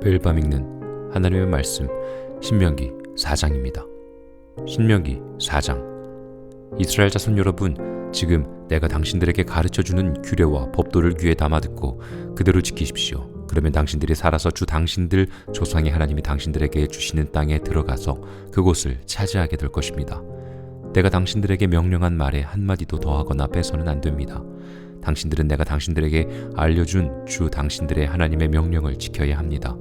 매일 밤 읽는 하나님의 말씀 신명기 4장입니다. 신명기 4장. 이스라엘 자손 여러분, 지금 내가 당신들에게 가르쳐주는 규례와 법도를 귀에 담아 듣고 그대로 지키십시오. 그러면 당신들이 살아서 주 당신들 조상의 하나님이 당신들에게 주시는 땅에 들어가서 그곳을 차지하게 될 것입니다. 내가 당신들에게 명령한 말에 한마디도 더하거나 빼서는 안 됩니다. 당신들은 내가 당신들에게 알려준 주 당신들의 하나님의 명령을 지켜야 합니다.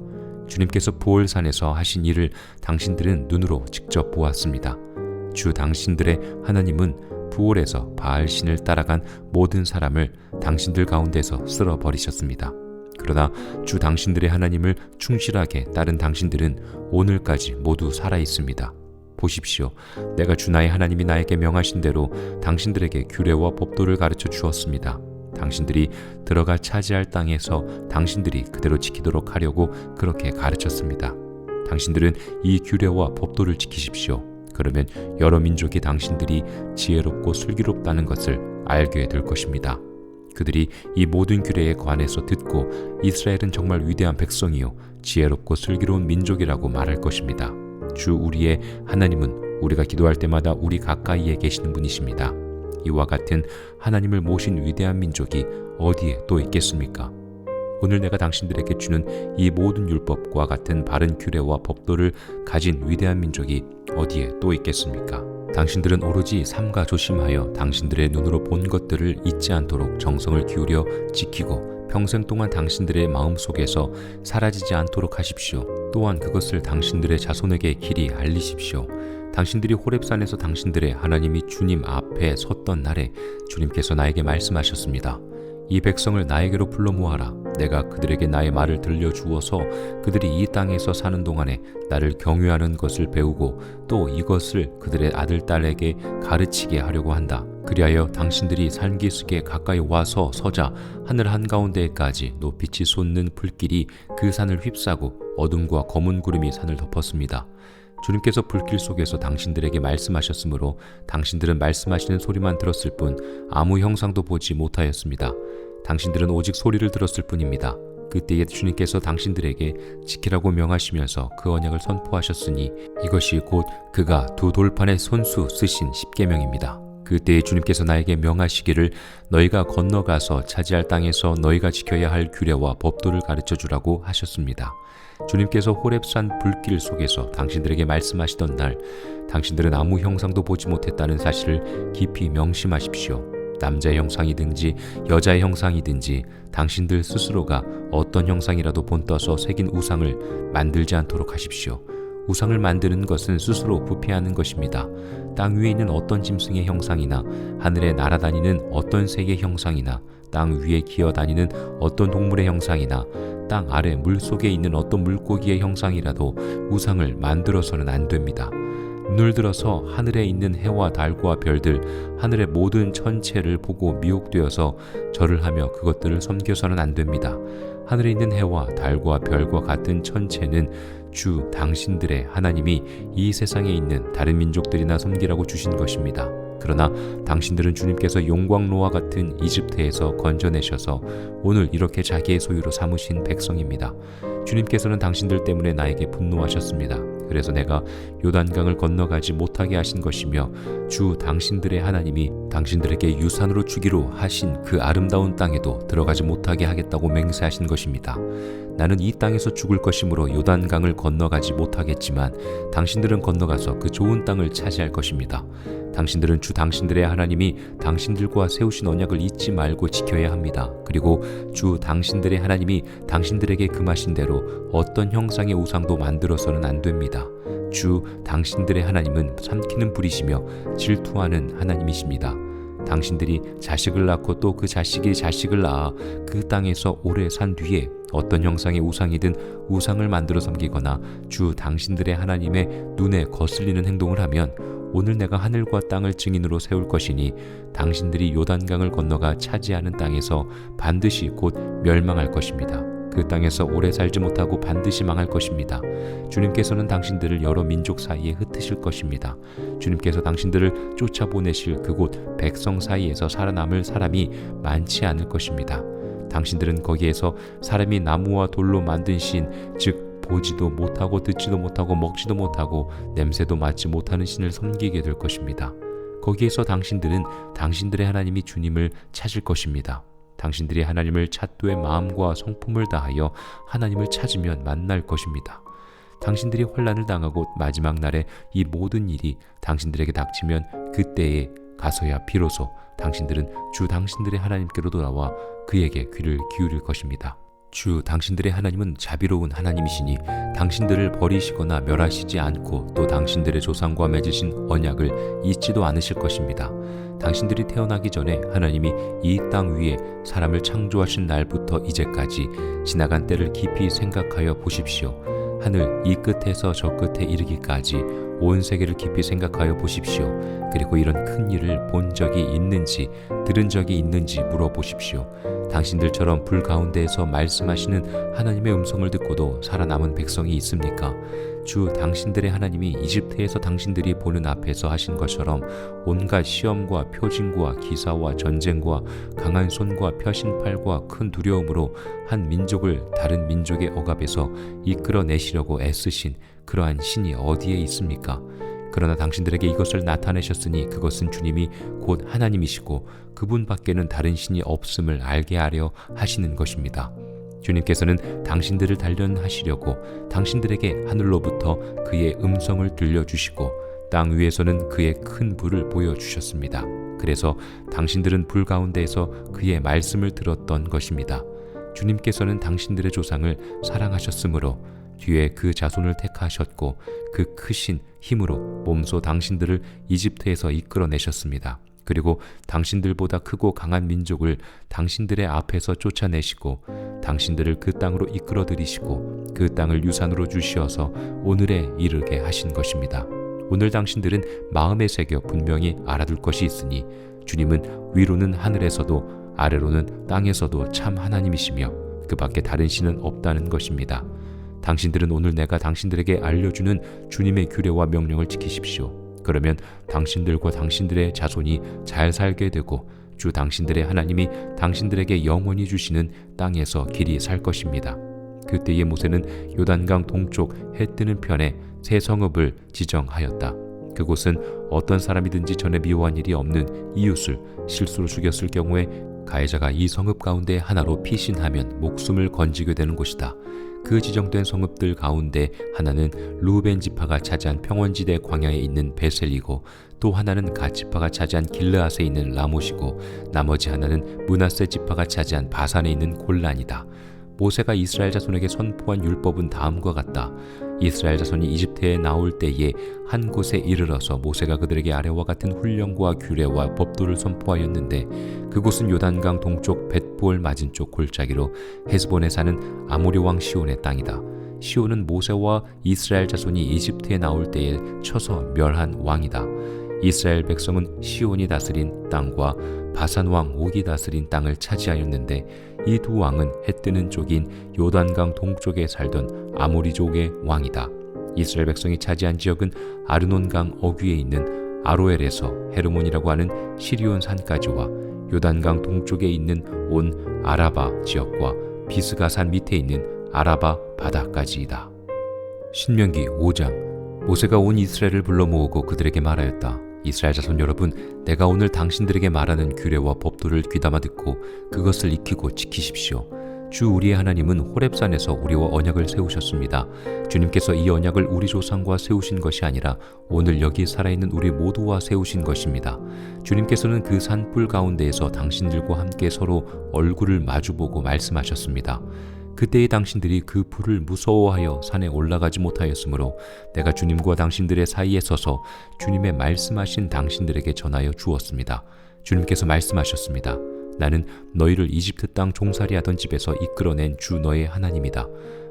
주님께서 보홀산에서 하신 일을 당신들은 눈으로 직접 보았습니다. 주 당신들의 하나님은 부올에서 바알신을 따라간 모든 사람을 당신들 가운데서 쓸어버리셨습니다. 그러나 주 당신들의 하나님을 충실하게 따른 당신들은 오늘까지 모두 살아 있습니다. 보십시오. 내가 주 나의 하나님이 나에게 명하신 대로 당신들에게 규례와 법도를 가르쳐 주었습니다. 당신들이 들어가 차지할 땅에서 당신들이 그대로 지키도록 하려고 그렇게 가르쳤습니다. 당신들은 이 규례와 법도를 지키십시오. 그러면 여러 민족이 당신들이 지혜롭고 슬기롭다는 것을 알게 될 것입니다. 그들이 이 모든 규례에 관해서 듣고 이스라엘은 정말 위대한 백성이요 지혜롭고 슬기로운 민족이라고 말할 것입니다. 주 우리의 하나님은 우리가 기도할 때마다 우리 가까이에 계시는 분이십니다. 이와 같은 하나님을 모신 위대한 민족이 어디에 또 있겠습니까? 오늘 내가 당신들에게 주는 이 모든 율법과 같은 바른 규례와 법도를 가진 위대한 민족이 어디에 또 있겠습니까? 당신들은 오로지 삼가 조심하여 당신들의 눈으로 본 것들을 잊지 않도록 정성을 기울여 지키고 평생 동안 당신들의 마음속에서 사라지지 않도록 하십시오. 또한 그것을 당신들의 자손에게 길이 알리십시오. 당신들이 호렙산에서 당신들의 하나님이 주님 앞에 섰던 날에 주님께서 나에게 말씀하셨습니다. 이 백성을 나에게로 불러 모아라. 내가 그들에게 나의 말을 들려주어서 그들이 이 땅에서 사는 동안에 나를 경외하는 것을 배우고 또 이것을 그들의 아들, 딸에게 가르치게 하려고 한다. 그리하여 당신들이 산기슭에 가까이 와서 서자 하늘 한가운데까지 높이치 솟는 불길이 그 산을 휩싸고 어둠과 검은 구름이 산을 덮었습니다. 주님께서 불길 속에서 당신들에게 말씀하셨으므로 당신들은 말씀하시는 소리만 들었을 뿐 아무 형상도 보지 못하였습니다. 당신들은 오직 소리를 들었을 뿐입니다. 그때에 주님께서 당신들에게 지키라고 명하시면서 그 언약을 선포하셨으니 이것이 곧 그가 두 돌판에 손수 쓰신 십계명입니다. 그때에 주님께서 나에게 명하시기를 너희가 건너가서 차지할 땅에서 너희가 지켜야 할 규례와 법도를 가르쳐주라고 하셨습니다. 주님께서 호렙산 불길 속에서 당신들에게 말씀하시던 날 당신들은 아무 형상도 보지 못했다는 사실을 깊이 명심하십시오. 남자의 형상이든지 여자의 형상이든지 당신들 스스로가 어떤 형상이라도 본떠서 새긴 우상을 만들지 않도록 하십시오. 우상을 만드는 것은 스스로 부패하는 것입니다. 땅 위에 있는 어떤 짐승의 형상이나 하늘에 날아다니는 어떤 새의 형상이나 땅 위에 기어다니는 어떤 동물의 형상이나 땅 아래 물속에 있는 어떤 물고기의 형상이라도 우상을 만들어서는 안 됩니다. 눈을 들어서 하늘에 있는 해와 달과 별들, 하늘의 모든 천체를 보고 미혹되어서 절을 하며 그것들을 섬겨서는 안 됩니다. 하늘에 있는 해와 달과 별과 같은 천체는 주 당신들의 하나님이 이 세상에 있는 다른 민족들이나 섬기라고 주신 것입니다. 그러나 당신들은 주님께서 용광로와 같은 이집트에서 건져내셔서 오늘 이렇게 자기의 소유로 삼으신 백성입니다. 주님께서는 당신들 때문에 나에게 분노하셨습니다. 그래서 내가 요단강을 건너가지 못하게 하신 것이며 주 당신들의 하나님이 당신들에게 유산으로 주기로 하신 그 아름다운 땅에도 들어가지 못하게 하겠다고 맹세하신 것입니다. 나는 이 땅에서 죽을 것이므로 요단강을 건너가지 못하겠지만 당신들은 건너가서 그 좋은 땅을 차지할 것입니다. 당신들은 주 당신들의 하나님이 당신들과 세우신 언약을 잊지 말고 지켜야 합니다. 그리고 주 당신들의 하나님이 당신들에게 금하신 대로 어떤 형상의 우상도 만들어서는 안 됩니다. 주 당신들의 하나님은 삼키는 불이시며 질투하는 하나님이십니다. 당신들이 자식을 낳고 또 그 자식이 자식을 낳아 그 땅에서 오래 산 뒤에 어떤 형상의 우상이든 우상을 만들어 섬기거나 주 당신들의 하나님의 눈에 거슬리는 행동을 하면 오늘 내가 하늘과 땅을 증인으로 세울 것이니 당신들이 요단강을 건너가 차지하는 땅에서 반드시 곧 멸망할 것입니다. 그 땅에서 오래 살지 못하고 반드시 망할 것입니다. 주님께서는 당신들을 여러 민족 사이에 흩으실 것입니다. 주님께서 당신들을 쫓아보내실 그곳 백성 사이에서 살아남을 사람이 많지 않을 것입니다. 당신들은 거기에서 사람이 나무와 돌로 만든 신, 즉 보지도 못하고 듣지도 못하고 먹지도 못하고 냄새도 맡지 못하는 신을 섬기게 될 것입니다. 거기에서 당신들은 당신들의 하나님이 주님을 찾을 것입니다. 당신들이 하나님을 찾도의 마음과 성품을 다하여 하나님을 찾으면 만날 것입니다. 당신들이 환난을 당하고 마지막 날에 이 모든 일이 당신들에게 닥치면 그때에 가서야 비로소 당신들은 주 당신들의 하나님께로 돌아와 그에게 귀를 기울일 것입니다. 주 당신들의 하나님은 자비로운 하나님이시니 당신들을 버리시거나 멸하시지 않고 또 당신들의 조상과 맺으신 언약을 잊지도 않으실 것입니다. 당신들이 태어나기 전에 하나님이 이 땅 위에 사람을 창조하신 날부터 이제까지 지나간 때를 깊이 생각하여 보십시오. 하늘 이 끝에서 저 끝에 이르기까지 온 세계를 깊이 생각하여 보십시오. 그리고 이런 큰 일을 본 적이 있는지 들은 적이 있는지 물어보십시오. 당신들처럼 불 가운데에서 말씀하시는 하나님의 음성을 듣고도 살아남은 백성이 있습니까? 주 당신들의 하나님이 이집트에서 당신들이 보는 앞에서 하신 것처럼 온갖 시험과 표징과 기사와 전쟁과 강한 손과 펴신 팔과 큰 두려움으로 한 민족을 다른 민족의 억압에서 이끌어내시려고 애쓰신 그러한 신이 어디에 있습니까? 그러나 당신들에게 이것을 나타내셨으니 그것은 주님이 곧 하나님이시고 그분 밖에는 다른 신이 없음을 알게 하려 하시는 것입니다. 주님께서는 당신들을 단련하시려고 당신들에게 하늘로부터 그의 음성을 들려주시고 땅 위에서는 그의 큰 불을 보여주셨습니다. 그래서 당신들은 불 가운데에서 그의 말씀을 들었던 것입니다. 주님께서는 당신들의 조상을 사랑하셨으므로 뒤에 그 자손을 택하셨고 그 크신 힘으로 몸소 당신들을 이집트에서 이끌어내셨습니다. 그리고 당신들보다 크고 강한 민족을 당신들의 앞에서 쫓아내시고 당신들을 그 땅으로 이끌어들이시고 그 땅을 유산으로 주시어서 오늘에 이르게 하신 것입니다. 오늘 당신들은 마음에 새겨 분명히 알아둘 것이 있으니 주님은 위로는 하늘에서도 아래로는 땅에서도 참 하나님이시며 그 밖에 다른 신은 없다는 것입니다. 당신들은 오늘 내가 당신들에게 알려주는 주님의 규례와 명령을 지키십시오. 그러면 당신들과 당신들의 자손이 잘 살게 되고 주 당신들의 하나님이 당신들에게 영원히 주시는 땅에서 길이 살 것입니다. 그때에 모세는 요단강 동쪽 해 뜨는 편에 새 성읍을 지정하였다. 그곳은 어떤 사람이든지 전에 미워한 일이 없는 이웃을 실수로 죽였을 경우에 가해자가 이 성읍 가운데 하나로 피신하면 목숨을 건지게 되는 곳이다. 그 지정된 성읍들 가운데 하나는 루벤 지파가 차지한 평원지대 광야에 있는 베셀이고 또 하나는 갓 지파가 차지한 길르앗에 있는 라못이고 나머지 하나는 므낫세 지파가 차지한 바산에 있는 골란이다. 모세가 이스라엘 자손에게 선포한 율법은 다음과 같다. 이스라엘 자손이 이집트에 나올 때에 한 곳에 이르러서 모세가 그들에게 아래와 같은 훈령과 규례와 법도를 선포하였는데 그곳은 요단강 동쪽 벳볼 맞은쪽 골짜기로 헤스본에 사는 아모리 왕 시온의 땅이다. 시온은 모세와 이스라엘 자손이 이집트에 나올 때에 쳐서 멸한 왕이다. 이스라엘 백성은 시온이 다스린 땅과 바산 왕 옥이 다스린 땅을 차지하였는데 이 두 왕은 해 뜨는 쪽인 요단강 동쪽에 살던 아모리족의 왕이다. 이스라엘 백성이 차지한 지역은 아르논강 어귀에 있는 아로엘에서 헤르몬이라고 하는 시리온 산까지와 요단강 동쪽에 있는 온 아라바 지역과 비스가산 밑에 있는 아라바 바다까지이다. 신명기 5장. 모세가 온 이스라엘을 불러 모으고 그들에게 말하였다. 이스라엘 자손 여러분, 내가 오늘 당신들에게 말하는 규례와 법도를 귀담아 듣고 그것을 익히고 지키십시오. 주 우리의 하나님은 호렙산에서 우리와 언약을 세우셨습니다. 주님께서 이 언약을 우리 조상과 세우신 것이 아니라 오늘 여기 살아있는 우리 모두와 세우신 것입니다. 주님께서는 그 산불 가운데에서 당신들과 함께 서로 얼굴을 마주보고 말씀하셨습니다. 그때의 당신들이 그 불을 무서워하여 산에 올라가지 못하였으므로 내가 주님과 당신들의 사이에 서서 주님의 말씀하신 당신들에게 전하여 주었습니다. 주님께서 말씀하셨습니다. 나는 너희를 이집트 땅 종살이하던 집에서 이끌어낸 주 너의 하나님이다.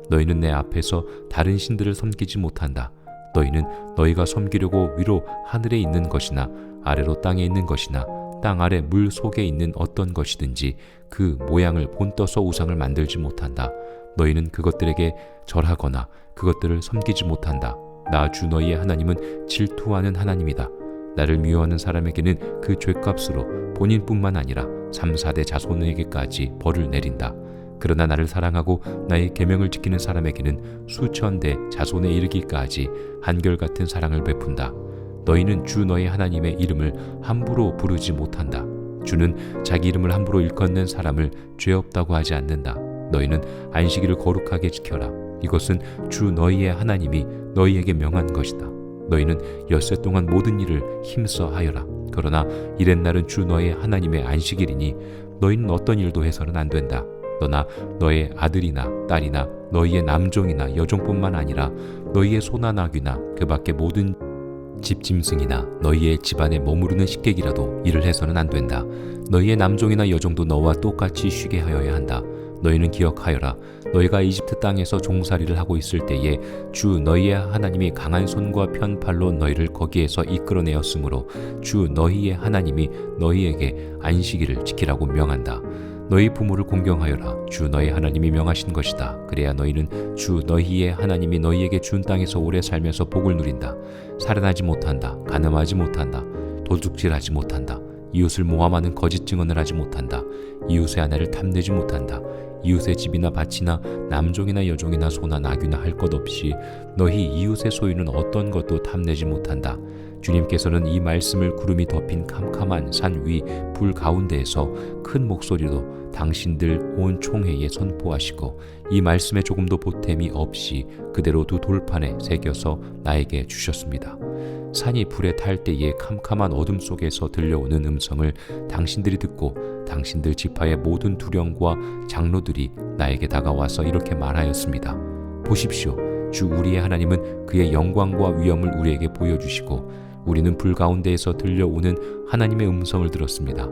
너희는 내 앞에서 다른 신들을 섬기지 못한다. 너희는 너희가 섬기려고 위로 하늘에 있는 것이나 아래로 땅에 있는 것이나 땅 아래 물 속에 있는 어떤 것이든지 그 모양을 본떠서 우상을 만들지 못한다. 너희는 그것들에게 절하거나 그것들을 섬기지 못한다. 나 주 너희의 하나님은 질투하는 하나님이다. 나를 미워하는 사람에게는 그 죄값으로 본인뿐만 아니라 3, 4대 자손에게까지 벌을 내린다. 그러나 나를 사랑하고 나의 계명을 지키는 사람에게는 수천 대 자손에 이르기까지 한결같은 사랑을 베푼다. 너희는 주 너희 하나님의 이름을 함부로 부르지 못한다. 주는 자기 이름을 함부로 일컫는 사람을 죄 없다고 하지 않는다. 너희는 안식일을 거룩하게 지켜라. 이것은 주 너희의 하나님이 너희에게 명한 것이다. 너희는 엿새 동안 모든 일을 힘써 하여라. 그러나 이렛날은 주 너희의 하나님의 안식일이니 너희는 어떤 일도 해서는 안 된다. 너나 너의 아들이나 딸이나 너희의 남종이나 여종뿐만 아니라 너희의 소나 나귀나 그 밖의 모든 집짐승이나 너희의 집안에 머무르는 식객이라도 일을 해서는 안 된다. 너희의 남종이나 여종도 너와 똑같이 쉬게 하여야 한다. 너희는 기억하여라. 너희가 이집트 땅에서 종살이를 하고 있을 때에 주 너희의 하나님이 강한 손과 편팔로 너희를 거기에서 이끌어내었으므로 주 너희의 하나님이 너희에게 안식일을 지키라고 명한다. 너희 부모를 공경하여라. 주 너희 하나님이 명하신 것이다. 그래야 너희는 주 너희의 하나님이 너희에게 준 땅에서 오래 살면서 복을 누린다. 살인하지 못한다. 간음하지 못한다. 도둑질하지 못한다. 이웃을 모함하는 거짓 증언을 하지 못한다. 이웃의 아내를 탐내지 못한다. 이웃의 집이나 밭이나 남종이나 여종이나 소나 나귀나 할 것 없이 너희 이웃의 소유는 어떤 것도 탐내지 못한다. 주님께서는 이 말씀을 구름이 덮인 캄캄한 산 위 불 가운데에서 큰 목소리로 당신들 온 총회에 선포하시고 이 말씀에 조금도 보탬이 없이 그대로 두 돌판에 새겨서 나에게 주셨습니다. 산이 불에 탈 때에 캄캄한 어둠 속에서 들려오는 음성을 당신들이 듣고 당신들 지파의 모든 두령과 장로들이 나에게 다가와서 이렇게 말하였습니다. 보십시오. 주 우리의 하나님은 그의 영광과 위엄을 우리에게 보여주시고 우리는 불 가운데에서 들려오는 하나님의 음성을 들었습니다.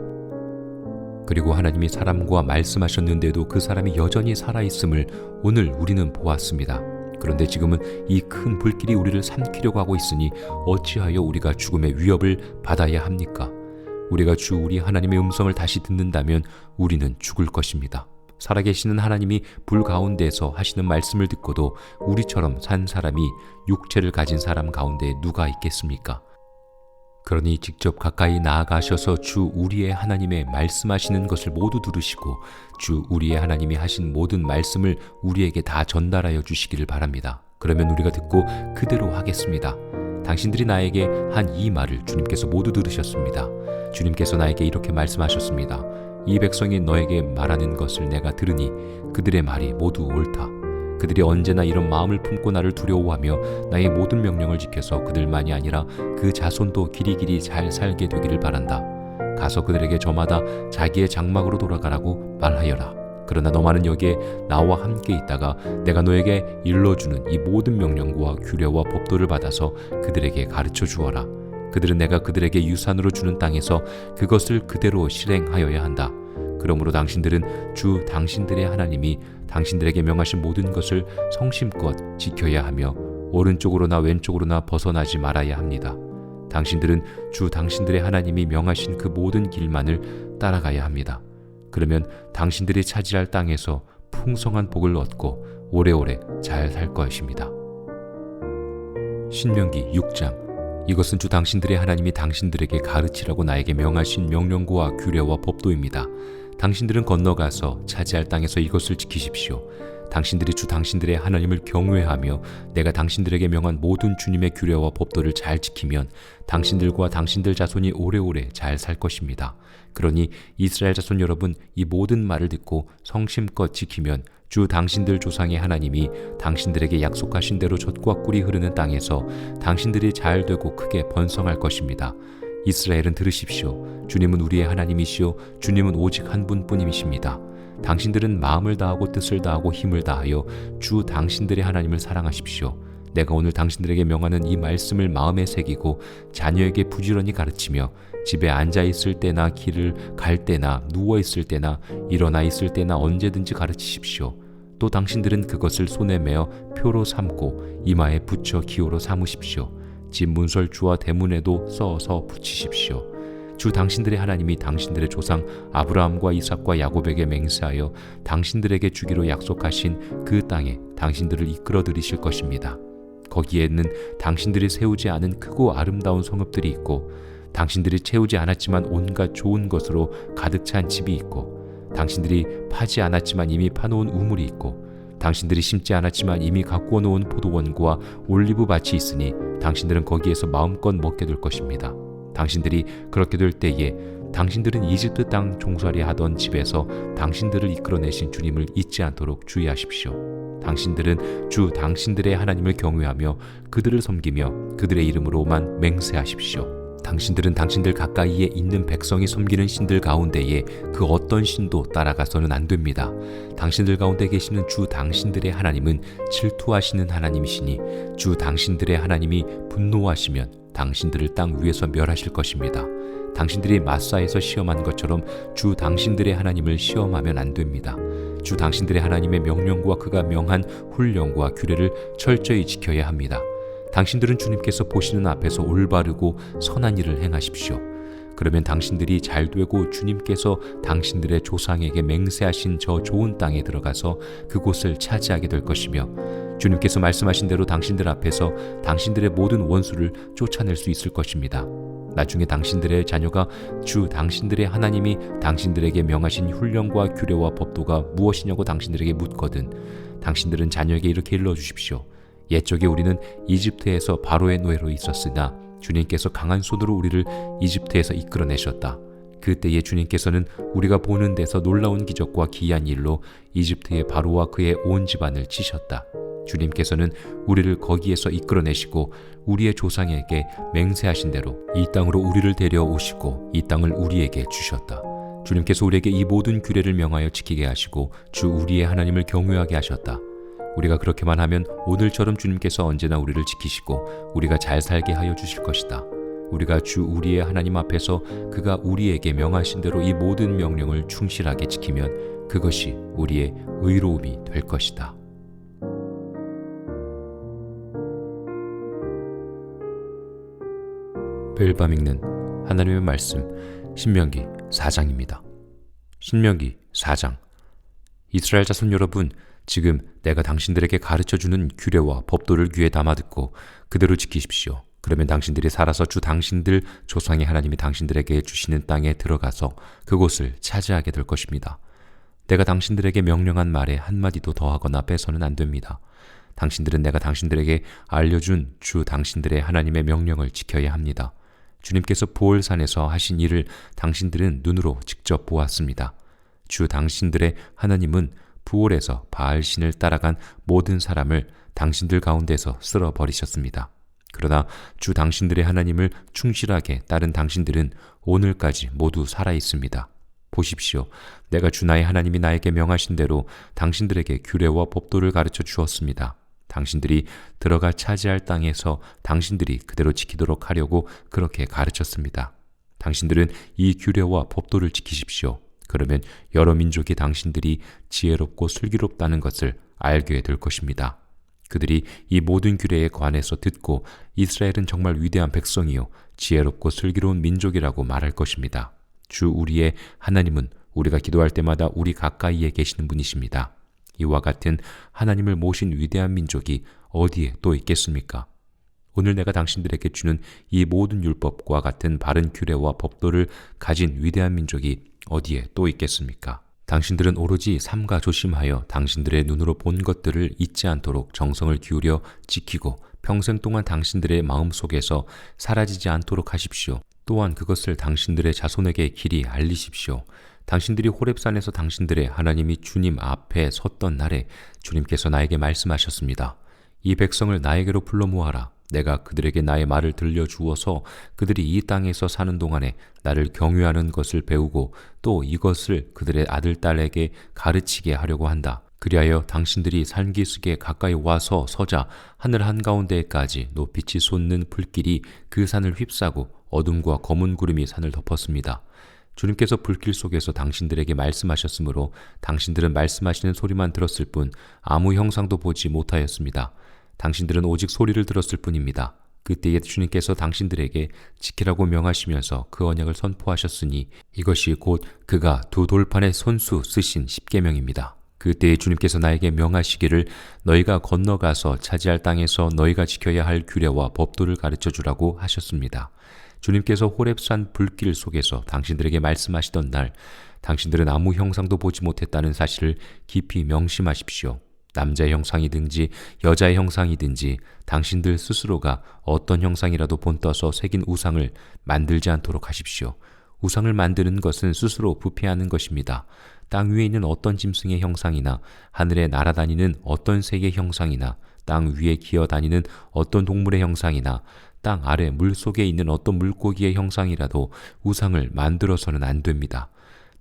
그리고 하나님이 사람과 말씀하셨는데도 그 사람이 여전히 살아있음을 오늘 우리는 보았습니다. 그런데 지금은 이 큰 불길이 우리를 삼키려고 하고 있으니 어찌하여 우리가 죽음의 위협을 받아야 합니까? 우리가 주 우리 하나님의 음성을 다시 듣는다면 우리는 죽을 것입니다. 살아계시는 하나님이 불 가운데에서 하시는 말씀을 듣고도 우리처럼 산 사람이 육체를 가진 사람 가운데 누가 있겠습니까? 그러니 직접 가까이 나아가셔서 주 우리의 하나님의 말씀하시는 것을 모두 들으시고 주 우리의 하나님이 하신 모든 말씀을 우리에게 다 전달하여 주시기를 바랍니다. 그러면 우리가 듣고 그대로 하겠습니다. 당신들이 나에게 한 이 말을 주님께서 모두 들으셨습니다. 주님께서 나에게 이렇게 말씀하셨습니다. 이 백성이 너에게 말하는 것을 내가 들으니 그들의 말이 모두 옳다. 그들이 언제나 이런 마음을 품고 나를 두려워하며 나의 모든 명령을 지켜서 그들만이 아니라 그 자손도 길이길이 잘 살게 되기를 바란다. 가서 그들에게 저마다 자기의 장막으로 돌아가라고 말하여라. 그러나 너만은 여기에 나와 함께 있다가 내가 너에게 일러주는 이 모든 명령과 규례와 법도를 받아서 그들에게 가르쳐 주어라. 그들은 내가 그들에게 유산으로 주는 땅에서 그것을 그대로 실행하여야 한다. 그러므로 당신들은 주 당신들의 하나님이 당신들에게 명하신 모든 것을 성심껏 지켜야 하며 오른쪽으로나 왼쪽으로나 벗어나지 말아야 합니다. 당신들은 주 당신들의 하나님이 명하신 그 모든 길만을 따라가야 합니다. 그러면 당신들이 차지할 땅에서 풍성한 복을 얻고 오래오래 잘 살 것입니다. 신명기 6장. 이것은 주 당신들의 하나님이 당신들에게 가르치라고 나에게 명하신 명령과 규례와 법도입니다. 당신들은 건너가서 차지할 땅에서 이것을 지키십시오. 당신들이 주 당신들의 하나님을 경외하며 내가 당신들에게 명한 모든 주님의 규례와 법도를 잘 지키면 당신들과 당신들 자손이 오래오래 잘 살 것입니다. 그러니 이스라엘 자손 여러분, 이 모든 말을 듣고 성심껏 지키면 주 당신들 조상의 하나님이 당신들에게 약속하신 대로 젖과 꿀이 흐르는 땅에서 당신들이 잘 되고 크게 번성할 것입니다. 이스라엘은 들으십시오. 주님은 우리의 하나님이시오. 주님은 오직 한 분뿐이십니다. 당신들은 마음을 다하고 뜻을 다하고 힘을 다하여 주 당신들의 하나님을 사랑하십시오. 내가 오늘 당신들에게 명하는 이 말씀을 마음에 새기고 자녀에게 부지런히 가르치며 집에 앉아 있을 때나 길을 갈 때나 누워 있을 때나 일어나 있을 때나 언제든지 가르치십시오. 또 당신들은 그것을 손에 메어 표로 삼고 이마에 붙여 기호로 삼으십시오. 집 문설주와 대문에도 써서 붙이십시오. 주 당신들의 하나님이 당신들의 조상 아브라함과 이삭과 야곱에게 맹세하여 당신들에게 주기로 약속하신 그 땅에 당신들을 이끌어 들이실 것입니다. 거기에는 당신들이 세우지 않은 크고 아름다운 성읍들이 있고 당신들이 채우지 않았지만 온갖 좋은 것으로 가득 찬 집이 있고 당신들이 파지 않았지만 이미 파놓은 우물이 있고 당신들이 심지 않았지만 이미 가꾸어 놓은 포도원과 올리브 밭이 있으니 당신들은 거기에서 마음껏 먹게 될 것입니다. 당신들이 그렇게 될 때에 당신들은 이집트 땅 종살이 하던 집에서 당신들을 이끌어내신 주님을 잊지 않도록 주의하십시오. 당신들은 주 당신들의 하나님을 경외하며 그들을 섬기며 그들의 이름으로만 맹세하십시오. 당신들은 당신들 가까이에 있는 백성이 섬기는 신들 가운데에 그 어떤 신도 따라가서는 안 됩니다. 당신들 가운데 계시는 주 당신들의 하나님은 질투하시는 하나님이시니 주 당신들의 하나님이 분노하시면 당신들을 땅 위에서 멸하실 것입니다. 당신들이 마사에서 시험한 것처럼 주 당신들의 하나님을 시험하면 안 됩니다. 주 당신들의 하나님의 명령과 그가 명한 훈령과 규례를 철저히 지켜야 합니다. 당신들은 주님께서 보시는 앞에서 올바르고 선한 일을 행하십시오. 그러면 당신들이 잘되고 주님께서 당신들의 조상에게 맹세하신 저 좋은 땅에 들어가서 그곳을 차지하게 될 것이며 주님께서 말씀하신 대로 당신들 앞에서 당신들의 모든 원수를 쫓아낼 수 있을 것입니다. 나중에 당신들의 자녀가 주 당신들의 하나님이 당신들에게 명하신 훈령과 규례와 법도가 무엇이냐고 당신들에게 묻거든 당신들은 자녀에게 이렇게 일러주십시오. 옛적에 우리는 이집트에서 바로의 노예로 있었으나 주님께서 강한 손으로 우리를 이집트에서 이끌어내셨다. 그때에 주님께서는 우리가 보는 데서 놀라운 기적과 기이한 일로 이집트의 바로와 그의 온 집안을 치셨다. 주님께서는 우리를 거기에서 이끌어내시고 우리의 조상에게 맹세하신 대로 이 땅으로 우리를 데려오시고 이 땅을 우리에게 주셨다. 주님께서 우리에게 이 모든 규례를 명하여 지키게 하시고 주 우리의 하나님을 경외하게 하셨다. 우리가 그렇게만 하면 오늘처럼 주님께서 언제나 우리를 지키시고 우리가 잘 살게 하여 주실 것이다. 우리가 주 우리의 하나님 앞에서 그가 우리에게 명하신 대로 이 모든 명령을 충실하게 지키면 그것이 우리의 의로움이 될 것이다. 매일 밤 읽는 하나님의 말씀 신명기 4장입니다. 신명기 4장. 이스라엘 자손 여러분, 지금 내가 당신들에게 가르쳐주는 규례와 법도를 귀에 담아 듣고 그대로 지키십시오. 그러면 당신들이 살아서 주 당신들 조상의 하나님이 당신들에게 주시는 땅에 들어가서 그곳을 차지하게 될 것입니다. 내가 당신들에게 명령한 말에 한마디도 더하거나 빼서는 안 됩니다. 당신들은 내가 당신들에게 알려준 주 당신들의 하나님의 명령을 지켜야 합니다. 주님께서 보홀산에서 하신 일을 당신들은 눈으로 직접 보았습니다. 주 당신들의 하나님은 부올에서 바알신을 따라간 모든 사람을 당신들 가운데서 쓸어버리셨습니다. 그러나 주 당신들의 하나님을 충실하게 따른 당신들은 오늘까지 모두 살아있습니다. 보십시오. 내가 주 나의 하나님이 나에게 명하신 대로 당신들에게 규례와 법도를 가르쳐 주었습니다. 당신들이 들어가 차지할 땅에서 당신들이 그대로 지키도록 하려고 그렇게 가르쳤습니다. 당신들은 이 규례와 법도를 지키십시오. 그러면 여러 민족이 당신들이 지혜롭고 슬기롭다는 것을 알게 될 것입니다. 그들이 이 모든 규례에 관해서 듣고 이스라엘은 정말 위대한 백성이요 지혜롭고 슬기로운 민족이라고 말할 것입니다. 주 우리의 하나님은 우리가 기도할 때마다 우리 가까이에 계시는 분이십니다. 이와 같은 하나님을 모신 위대한 민족이 어디에 또 있겠습니까? 오늘 내가 당신들에게 주는 이 모든 율법과 같은 바른 규례와 법도를 가진 위대한 민족이 어디에 또 있겠습니까? 당신들은 오로지 삼가 조심하여 당신들의 눈으로 본 것들을 잊지 않도록 정성을 기울여 지키고 평생 동안 당신들의 마음속에서 사라지지 않도록 하십시오. 또한 그것을 당신들의 자손에게 길이 알리십시오. 당신들이 호렙산에서 당신들의 하나님이 주님 앞에 섰던 날에 주님께서 나에게 말씀하셨습니다. 이 백성을 나에게로 불러 모아라. 내가 그들에게 나의 말을 들려주어서 그들이 이 땅에서 사는 동안에 나를 경외하는 것을 배우고 또 이것을 그들의 아들, 딸에게 가르치게 하려고 한다. 그리하여 당신들이 산기슭에 가까이 와서 서자 하늘 한가운데까지 높이치 솟는 불길이 그 산을 휩싸고 어둠과 검은 구름이 산을 덮었습니다. 주님께서 불길 속에서 당신들에게 말씀하셨으므로 당신들은 말씀하시는 소리만 들었을 뿐 아무 형상도 보지 못하였습니다. 당신들은 오직 소리를 들었을 뿐입니다. 그때에 주님께서 당신들에게 지키라고 명하시면서 그 언약을 선포하셨으니 이것이 곧 그가 두 돌판에 손수 쓰신 십계명입니다. 그때에 주님께서 나에게 명하시기를 너희가 건너가서 차지할 땅에서 너희가 지켜야 할 규례와 법도를 가르쳐 주라고 하셨습니다. 주님께서 호렙산 불길 속에서 당신들에게 말씀하시던 날 당신들은 아무 형상도 보지 못했다는 사실을 깊이 명심하십시오. 남자의 형상이든지 여자의 형상이든지 당신들 스스로가 어떤 형상이라도 본떠서 새긴 우상을 만들지 않도록 하십시오. 우상을 만드는 것은 스스로 부패하는 것입니다. 땅 위에 있는 어떤 짐승의 형상이나 하늘에 날아다니는 어떤 새의 형상이나 땅 위에 기어다니는 어떤 동물의 형상이나 땅 아래 물속에 있는 어떤 물고기의 형상이라도 우상을 만들어서는 안 됩니다.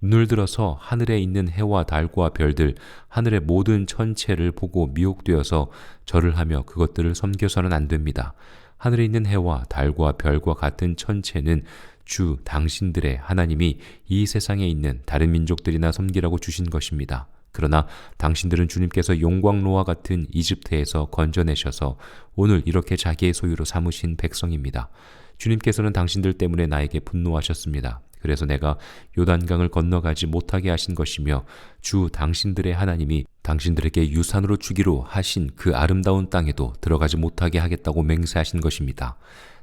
눈을 들어서 하늘에 있는 해와 달과 별들, 하늘의 모든 천체를 보고 미혹되어서 절을 하며 그것들을 섬겨서는 안 됩니다. 하늘에 있는 해와 달과 별과 같은 천체는 주 당신들의 하나님이 이 세상에 있는 다른 민족들이나 섬기라고 주신 것입니다. 그러나 당신들은 주님께서 용광로와 같은 이집트에서 건져내셔서 오늘 이렇게 자기의 소유로 삼으신 백성입니다. 주님께서는 당신들 때문에 나에게 분노하셨습니다. 그래서 내가 요단강을 건너가지 못하게 하신 것이며 주 당신들의 하나님이 당신들에게 유산으로 주기로 하신 그 아름다운 땅에도 들어가지 못하게 하겠다고 맹세하신 것입니다.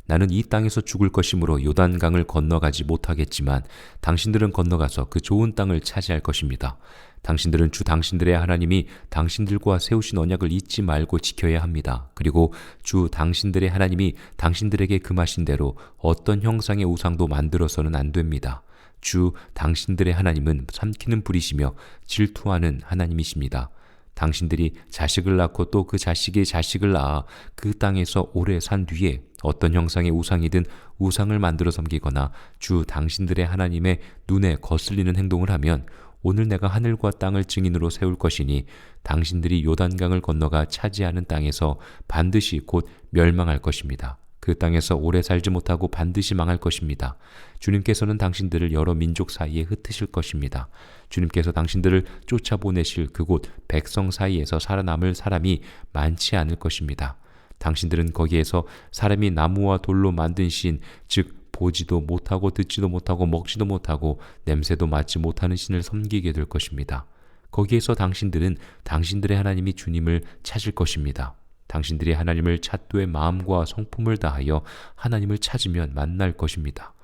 나는 이 땅에서 죽을 것이므로 요단강을 건너가지 못하겠지만 당신들은 건너가서 그 좋은 땅을 차지할 것입니다. 당신들은 주 당신들의 하나님이 당신들과 세우신 언약을 잊지 말고 지켜야 합니다. 그리고 주 당신들의 하나님이 당신들에게 금하신 대로 어떤 형상의 우상도 만들어서는 안 됩니다. 주 당신들의 하나님은 삼키는 불이시며 질투하는 하나님이십니다. 당신들이 자식을 낳고 또 그 자식이 자식을 낳아 그 땅에서 오래 산 뒤에 어떤 형상의 우상이든 우상을 만들어 섬기거나 주 당신들의 하나님의 눈에 거슬리는 행동을 하면 오늘 내가 하늘과 땅을 증인으로 세울 것이니 당신들이 요단강을 건너가 차지하는 땅에서 반드시 곧 멸망할 것입니다. 그 땅에서 오래 살지 못하고 반드시 망할 것입니다. 주님께서는 당신들을 여러 민족 사이에 흩으실 것입니다. 주님께서 당신들을 쫓아보내실 그곳 백성 사이에서 살아남을 사람이 많지 않을 것입니다. 당신들은 거기에서 사람이 나무와 돌로 만든 신, 즉 보지도 못하고 듣지도 못하고 먹지도 못하고 냄새도 맡지 못하는 신을 섬기게 될 것입니다. 거기에서 당신들은 당신들의 하나님이 주님을 찾을 것입니다. 당신들이 하나님을 찾되 마음과 성품을 다하여 하나님을 찾으면 만날 것입니다.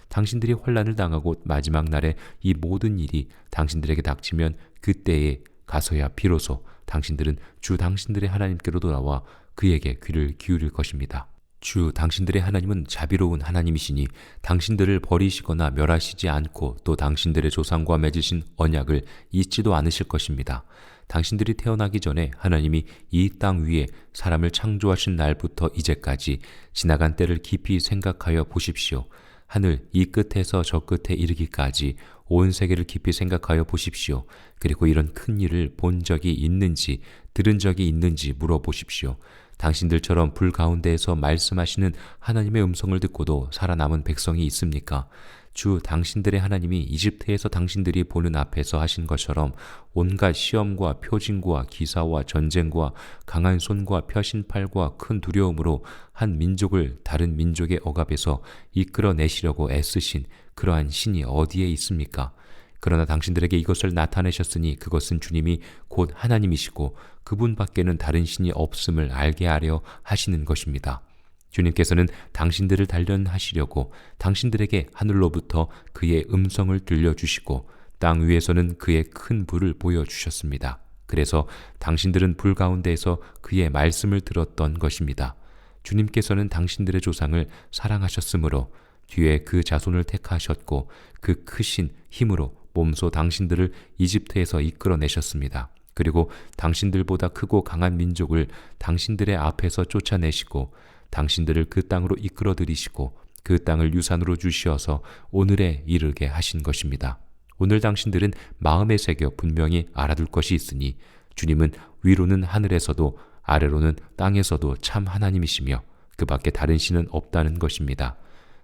당신들이 환난을 당하고 마지막 날에 이 모든 일이 당신들에게 닥치면 그때에 가서야 비로소 당신들은 주 당신들의 하나님께로 돌아와 그에게 귀를 기울일 것입니다. 주 당신들의 하나님은 자비로운 하나님이시니 당신들을 버리시거나 멸하시지 않고 또 당신들의 조상과 맺으신 언약을 잊지도 않으실 것입니다. 당신들이 태어나기 전에 하나님이 이 땅 위에 사람을 창조하신 날부터 이제까지 지나간 때를 깊이 생각하여 보십시오. 하늘 이 끝에서 저 끝에 이르기까지 온 세계를 깊이 생각하여 보십시오. 그리고 이런 큰 일을 본 적이 있는지 들은 적이 있는지 물어보십시오. 당신들처럼 불 가운데에서 말씀하시는 하나님의 음성을 듣고도 살아남은 백성이 있습니까? 주 당신들의 하나님이 이집트에서 당신들이 보는 앞에서 하신 것처럼 온갖 시험과 표징과 기사와 전쟁과 강한 손과 펴신 팔과 큰 두려움으로 한 민족을 다른 민족의 억압에서 이끌어내시려고 애쓰신 그러한 신이 어디에 있습니까? 그러나 당신들에게 이것을 나타내셨으니 그것은 주님이 곧 하나님이시고 그분 밖에는 다른 신이 없음을 알게 하려 하시는 것입니다. 주님께서는 당신들을 단련하시려고 당신들에게 하늘로부터 그의 음성을 들려주시고 땅 위에서는 그의 큰 불을 보여주셨습니다. 그래서 당신들은 불 가운데에서 그의 말씀을 들었던 것입니다. 주님께서는 당신들의 조상을 사랑하셨으므로 뒤에 그 자손을 택하셨고 그 크신 힘으로 몸소 당신들을 이집트에서 이끌어내셨습니다. 그리고 당신들보다 크고 강한 민족을 당신들의 앞에서 쫓아내시고 당신들을 그 땅으로 이끌어 들이시고 그 땅을 유산으로 주시어서 오늘에 이르게 하신 것입니다. 오늘 당신들은 마음에 새겨 분명히 알아둘 것이 있으니 주님은 위로는 하늘에서도 아래로는 땅에서도 참 하나님이시며 그 밖에 다른 신은 없다는 것입니다.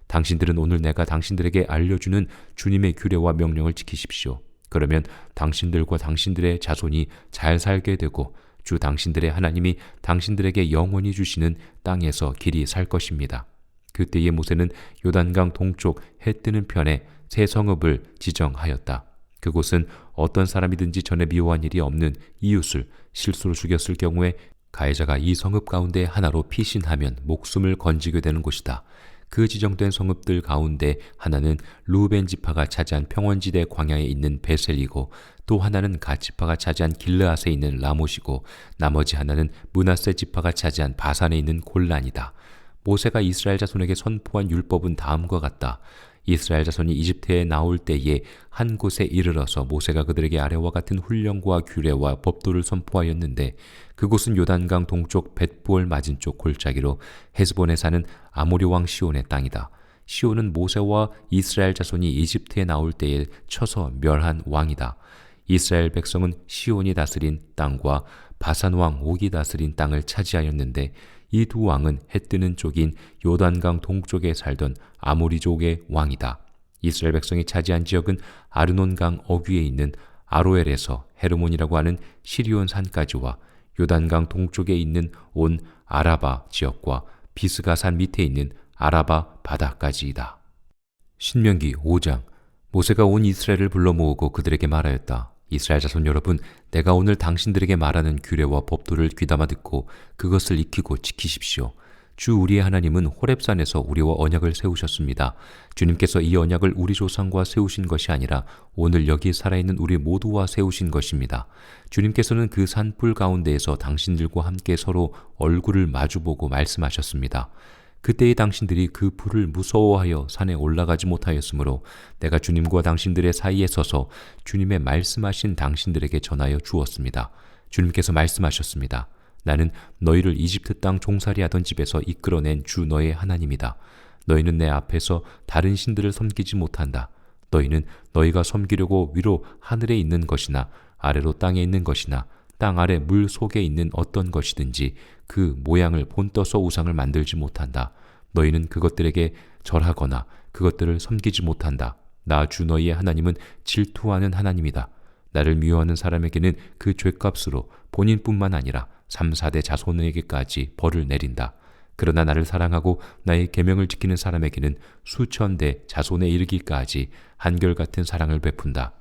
당신들은 오늘 내가 당신들에게 알려주는 주님의 규례와 명령을 지키십시오. 그러면 당신들과 당신들의 자손이 잘 살게 되고 주 당신들의 하나님이 당신들에게 영원히 주시는 땅에서 길이 살 것입니다. 그때에 모세는 요단강 동쪽 해 뜨는 편에 새 성읍을 지정하였다. 그곳은 어떤 사람이든지 전에 미워한 일이 없는 이웃을 실수로 죽였을 경우에 가해자가 이 성읍 가운데 하나로 피신하면 목숨을 건지게 되는 곳이다. 그 지정된 성읍들 가운데 하나는 루벤 지파가 차지한 평원지대 광야에 있는 베셀이고 또 하나는 갓 지파가 차지한 길르앗에 있는 라못이고 나머지 하나는 므낫세 지파가 차지한 바산에 있는 골란이다. 모세가 이스라엘 자손에게 선포한 율법은 다음과 같다. 이스라엘 자손이 이집트에 나올 때에 한 곳에 이르러서 모세가 그들에게 아래와 같은 훈령과 규례와 법도를 선포하였는데 그곳은 요단강 동쪽 벳부얼 맞은쪽 골짜기로 헤스본에 사는 아모리 왕 시온의 땅이다. 시온은 모세와 이스라엘 자손이 이집트에 나올 때에 쳐서 멸한 왕이다. 이스라엘 백성은 시온이 다스린 땅과 바산 왕 옥이 다스린 땅을 차지하였는데 이 두 왕은 해 뜨는 쪽인 요단강 동쪽에 살던 아모리족의 왕이다. 이스라엘 백성이 차지한 지역은 아르논강 어귀에 있는 아로엘에서 헤르몬이라고 하는 시리온 산까지와 요단강 동쪽에 있는 온 아라바 지역과 비스가산 밑에 있는 아라바 바다까지이다. 신명기 5장. 모세가 온 이스라엘을 불러 모으고 그들에게 말하였다. 이스라엘 자손 여러분, 내가 오늘 당신들에게 말하는 규례와 법도를 귀담아 듣고 그것을 익히고 지키십시오. 주 우리의 하나님은 호렙산에서 우리와 언약을 세우셨습니다. 주님께서 이 언약을 우리 조상과 세우신 것이 아니라 오늘 여기 살아있는 우리 모두와 세우신 것입니다. 주님께서는 그 산불 가운데에서 당신들과 함께 서로 얼굴을 마주보고 말씀하셨습니다. 그때의 당신들이 그 불을 무서워하여 산에 올라가지 못하였으므로 내가 주님과 당신들의 사이에 서서 주님의 말씀하신 당신들에게 전하여 주었습니다. 주님께서 말씀하셨습니다. 나는 너희를 이집트 땅 종살이하던 집에서 이끌어낸 주 너의 하나님이다. 너희는 내 앞에서 다른 신들을 섬기지 못한다. 너희는 너희가 섬기려고 위로 하늘에 있는 것이나 아래로 땅에 있는 것이나 땅 아래 물 속에 있는 어떤 것이든지 그 모양을 본떠서 우상을 만들지 못한다. 너희는 그것들에게 절하거나 그것들을 섬기지 못한다. 나 주 너희의 하나님은 질투하는 하나님이다. 나를 미워하는 사람에게는 그 죄값으로 본인뿐만 아니라 3, 4대 자손에게까지 벌을 내린다. 그러나 나를 사랑하고 나의 계명을 지키는 사람에게는 수천 대 자손에 이르기까지 한결같은 사랑을 베푼다.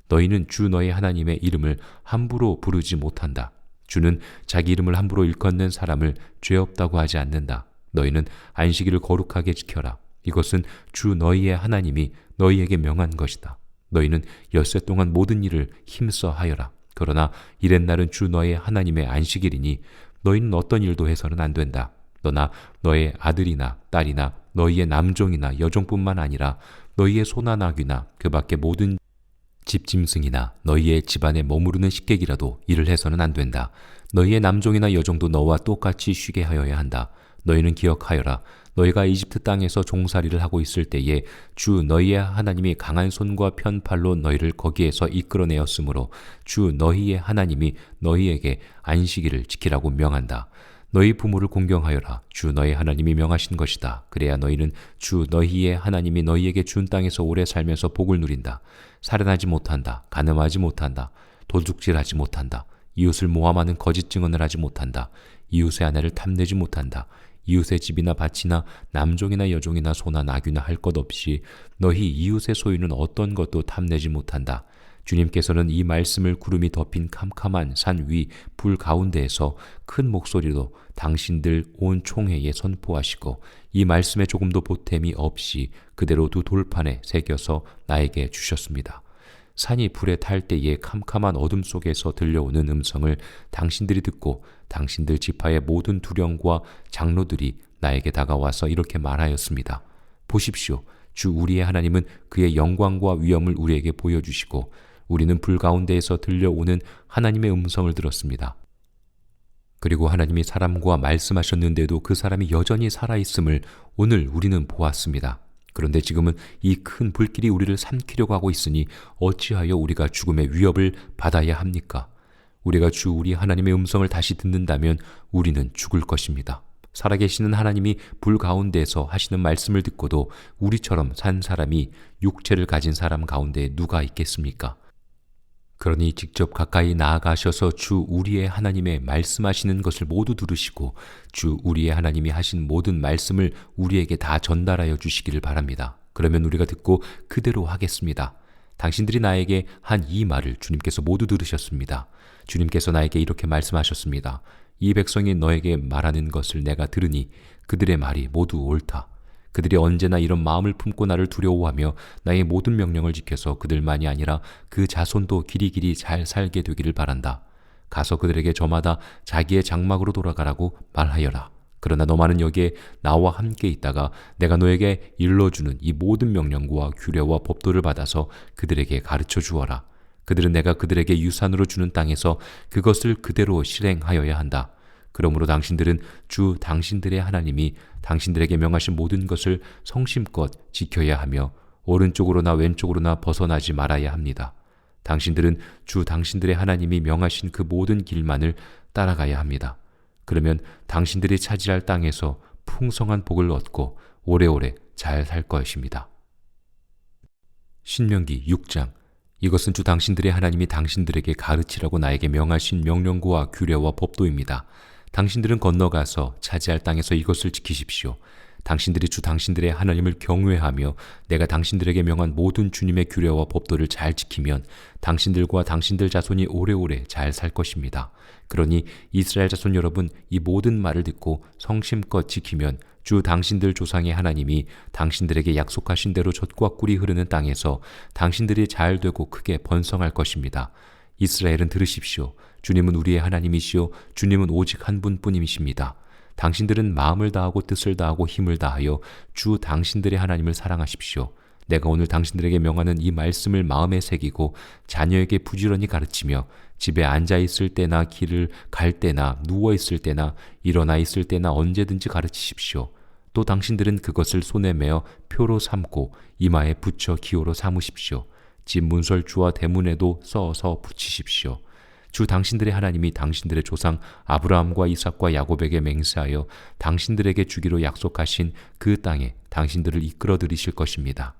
너희는 주 너희 하나님의 이름을 함부로 부르지 못한다. 주는 자기 이름을 함부로 일컫는 사람을 죄 없다고 하지 않는다. 너희는 안식일을 거룩하게 지켜라. 이것은 주 너희의 하나님이 너희에게 명한 것이다. 너희는 엿새 동안 모든 일을 힘써 하여라. 그러나 이렛날은 주 너의 하나님의 안식일이니 너희는 어떤 일도 해서는 안 된다. 너나 너의 아들이나 딸이나 너희의 남종이나 여종뿐만 아니라 너희의 소나 나귀나 그 밖의 모든 집짐승이나 너희의 집안에 머무르는 식객이라도 일을 해서는 안 된다. 너희의 남종이나 여종도 너와 똑같이 쉬게 하여야 한다. 너희는 기억하여라. 너희가 이집트 땅에서 종살이를 하고 있을 때에 주 너희의 하나님이 강한 손과 편팔로 너희를 거기에서 이끌어내었으므로 주 너희의 하나님이 너희에게 안식일을 지키라고 명한다. 너희 부모를 공경하여라. 주 너희 하나님이 명하신 것이다. 그래야 너희는 주 너희의 하나님이 너희에게 준 땅에서 오래 살면서 복을 누린다. 살인하지 못한다. 간음하지 못한다. 도둑질하지 못한다. 이웃을 모함하는 거짓 증언을 하지 못한다. 이웃의 아내를 탐내지 못한다. 이웃의 집이나 밭이나 남종이나 여종이나 소나 나귀나 할 것 없이 너희 이웃의 소유는 어떤 것도 탐내지 못한다. 주님께서는 이 말씀을 구름이 덮인 캄캄한 산 위 불 가운데에서 큰 목소리로 당신들 온 총회에 선포하시고 이 말씀에 조금도 보탬이 없이 그대로 두 돌판에 새겨서 나에게 주셨습니다. 산이 불에 탈 때에 캄캄한 어둠 속에서 들려오는 음성을 당신들이 듣고 당신들 지파의 모든 두령과 장로들이 나에게 다가와서 이렇게 말하였습니다. 보십시오. 주 우리의 하나님은 그의 영광과 위엄을 우리에게 보여주시고 우리는 불 가운데에서 들려오는 하나님의 음성을 들었습니다. 그리고 하나님이 사람과 말씀하셨는데도 그 사람이 여전히 살아있음을 오늘 우리는 보았습니다. 그런데 지금은 이 큰 불길이 우리를 삼키려고 하고 있으니 어찌하여 우리가 죽음의 위협을 받아야 합니까? 우리가 주 우리 하나님의 음성을 다시 듣는다면 우리는 죽을 것입니다. 살아계시는 하나님이 불 가운데서 하시는 말씀을 듣고도 우리처럼 산 사람이 육체를 가진 사람 가운데 누가 있겠습니까? 그러니 직접 가까이 나아가셔서 주 우리의 하나님의 말씀하시는 것을 모두 들으시고 주 우리의 하나님이 하신 모든 말씀을 우리에게 다 전달하여 주시기를 바랍니다. 그러면 우리가 듣고 그대로 하겠습니다. 당신들이 나에게 한 이 말을 주님께서 모두 들으셨습니다. 주님께서 나에게 이렇게 말씀하셨습니다. 이 백성이 너에게 말하는 것을 내가 들으니 그들의 말이 모두 옳다. 그들이 언제나 이런 마음을 품고 나를 두려워하며 나의 모든 명령을 지켜서 그들만이 아니라 그 자손도 길이길이 잘 살게 되기를 바란다. 가서 그들에게 저마다 자기의 장막으로 돌아가라고 말하여라. 그러나 너만은 여기에 나와 함께 있다가 내가 너에게 일러주는 이 모든 명령과 규례와 법도를 받아서 그들에게 가르쳐 주어라. 그들은 내가 그들에게 유산으로 주는 땅에서 그것을 그대로 실행하여야 한다. 그러므로 당신들은 주 당신들의 하나님이 당신들에게 명하신 모든 것을 성심껏 지켜야 하며 오른쪽으로나 왼쪽으로나 벗어나지 말아야 합니다. 당신들은 주 당신들의 하나님이 명하신 그 모든 길만을 따라가야 합니다. 그러면 당신들이 차지할 땅에서 풍성한 복을 얻고 오래오래 잘 살 것입니다. 신명기 6장. 이것은 주 당신들의 하나님이 당신들에게 가르치라고 나에게 명하신 명령과 규례와 법도입니다. 당신들은 건너가서 차지할 땅에서 이것을 지키십시오. 당신들이 주 당신들의 하나님을 경외하며 내가 당신들에게 명한 모든 주님의 규례와 법도를 잘 지키면 당신들과 당신들 자손이 오래오래 잘 살 것입니다. 그러니 이스라엘 자손 여러분, 이 모든 말을 듣고 성심껏 지키면 주 당신들 조상의 하나님이 당신들에게 약속하신 대로 젖과 꿀이 흐르는 땅에서 당신들이 잘 되고 크게 번성할 것입니다. 이스라엘은 들으십시오. 주님은 우리의 하나님이시요 주님은 오직 한 분뿐이십니다. 당신들은 마음을 다하고 뜻을 다하고 힘을 다하여 주 당신들의 하나님을 사랑하십시오. 내가 오늘 당신들에게 명하는 이 말씀을 마음에 새기고 자녀에게 부지런히 가르치며 집에 앉아 있을 때나 길을 갈 때나 누워 있을 때나 일어나 있을 때나 언제든지 가르치십시오. 또 당신들은 그것을 손에 메어 표로 삼고 이마에 붙여 기호로 삼으십시오. 집 문설주와 대문에도 써서 붙이십시오. 주 당신들의 하나님이 당신들의 조상 아브라함과 이삭과 야곱에게 맹세하여 당신들에게 주기로 약속하신 그 땅에 당신들을 이끌어 들이실 것입니다.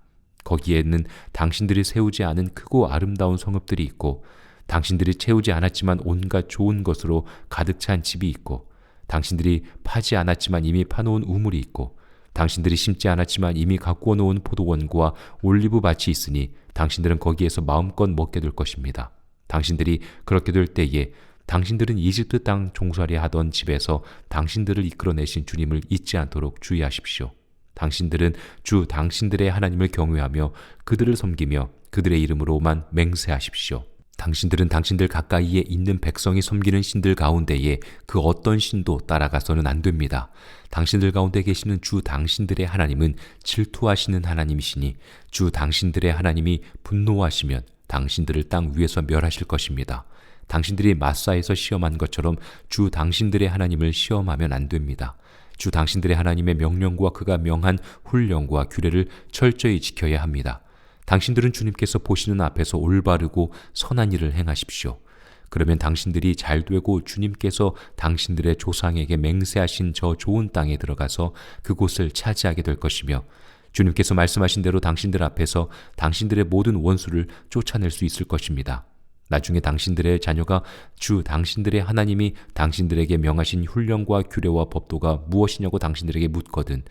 거기에는 당신들이 세우지 않은 크고 아름다운 성읍들이 있고 당신들이 채우지 않았지만 온갖 좋은 것으로 가득 찬 집이 있고 당신들이 파지 않았지만 이미 파놓은 우물이 있고 당신들이 심지 않았지만 이미 가꾸어 놓은 포도원과 올리브 밭이 있으니 당신들은 거기에서 마음껏 먹게 될 것입니다. 당신들이 그렇게 될 때에 당신들은 이집트 땅 종살이 하던 집에서 당신들을 이끌어내신 주님을 잊지 않도록 주의하십시오. 당신들은 주 당신들의 하나님을 경외하며 그들을 섬기며 그들의 이름으로만 맹세하십시오. 당신들은 당신들 가까이에 있는 백성이 섬기는 신들 가운데에 그 어떤 신도 따라가서는 안 됩니다. 당신들 가운데 계시는 주 당신들의 하나님은 질투하시는 하나님이시니 주 당신들의 하나님이 분노하시면 당신들을 땅 위에서 멸하실 것입니다. 당신들이 마사에서 시험한 것처럼 주 당신들의 하나님을 시험하면 안 됩니다. 주 당신들의 하나님의 명령과 그가 명한 훈령과 규례를 철저히 지켜야 합니다. 당신들은 주님께서 보시는 앞에서 올바르고 선한 일을 행하십시오. 그러면 당신들이 잘되고 주님께서 당신들의 조상에게 맹세하신 저 좋은 땅에 들어가서 그곳을 차지하게 될 것이며 주님께서 말씀하신 대로 당신들 앞에서 당신들의 모든 원수를 쫓아낼 수 있을 것입니다. 나중에 당신들의 자녀가 주 당신들의 하나님이 당신들에게 명하신 훈령과 규례와 법도가 무엇이냐고 당신들에게 묻거든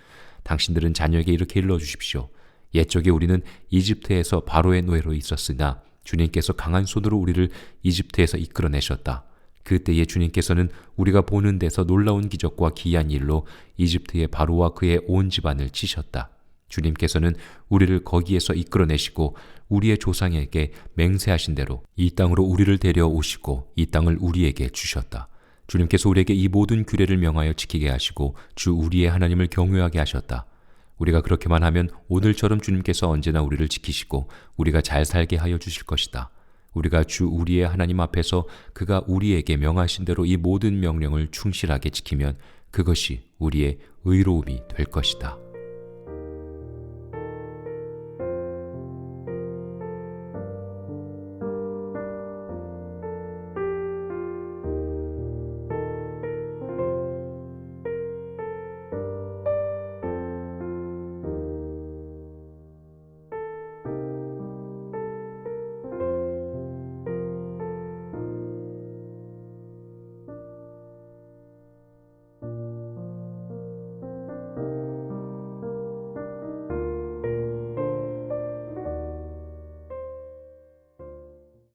당신들은 자녀에게 이렇게 일러주십시오. 옛적에 우리는 이집트에서 바로의 노예로 있었으나 주님께서 강한 손으로 우리를 이집트에서 이끌어내셨다. 그때에 주님께서는 우리가 보는 데서 놀라운 기적과 기이한 일로 이집트의 바로와 그의 온 집안을 치셨다. 주님께서는 우리를 거기에서 이끌어내시고 우리의 조상에게 맹세하신 대로 이 땅으로 우리를 데려오시고 이 땅을 우리에게 주셨다. 주님께서 우리에게 이 모든 규례를 명하여 지키게 하시고 주 우리의 하나님을 경외하게 하셨다. 우리가 그렇게만 하면 오늘처럼 주님께서 언제나 우리를 지키시고 우리가 잘 살게 하여 주실 것이다. 우리가 주 우리의 하나님 앞에서 그가 우리에게 명하신 대로 이 모든 명령을 충실하게 지키면 그것이 우리의 의로움이 될 것이다.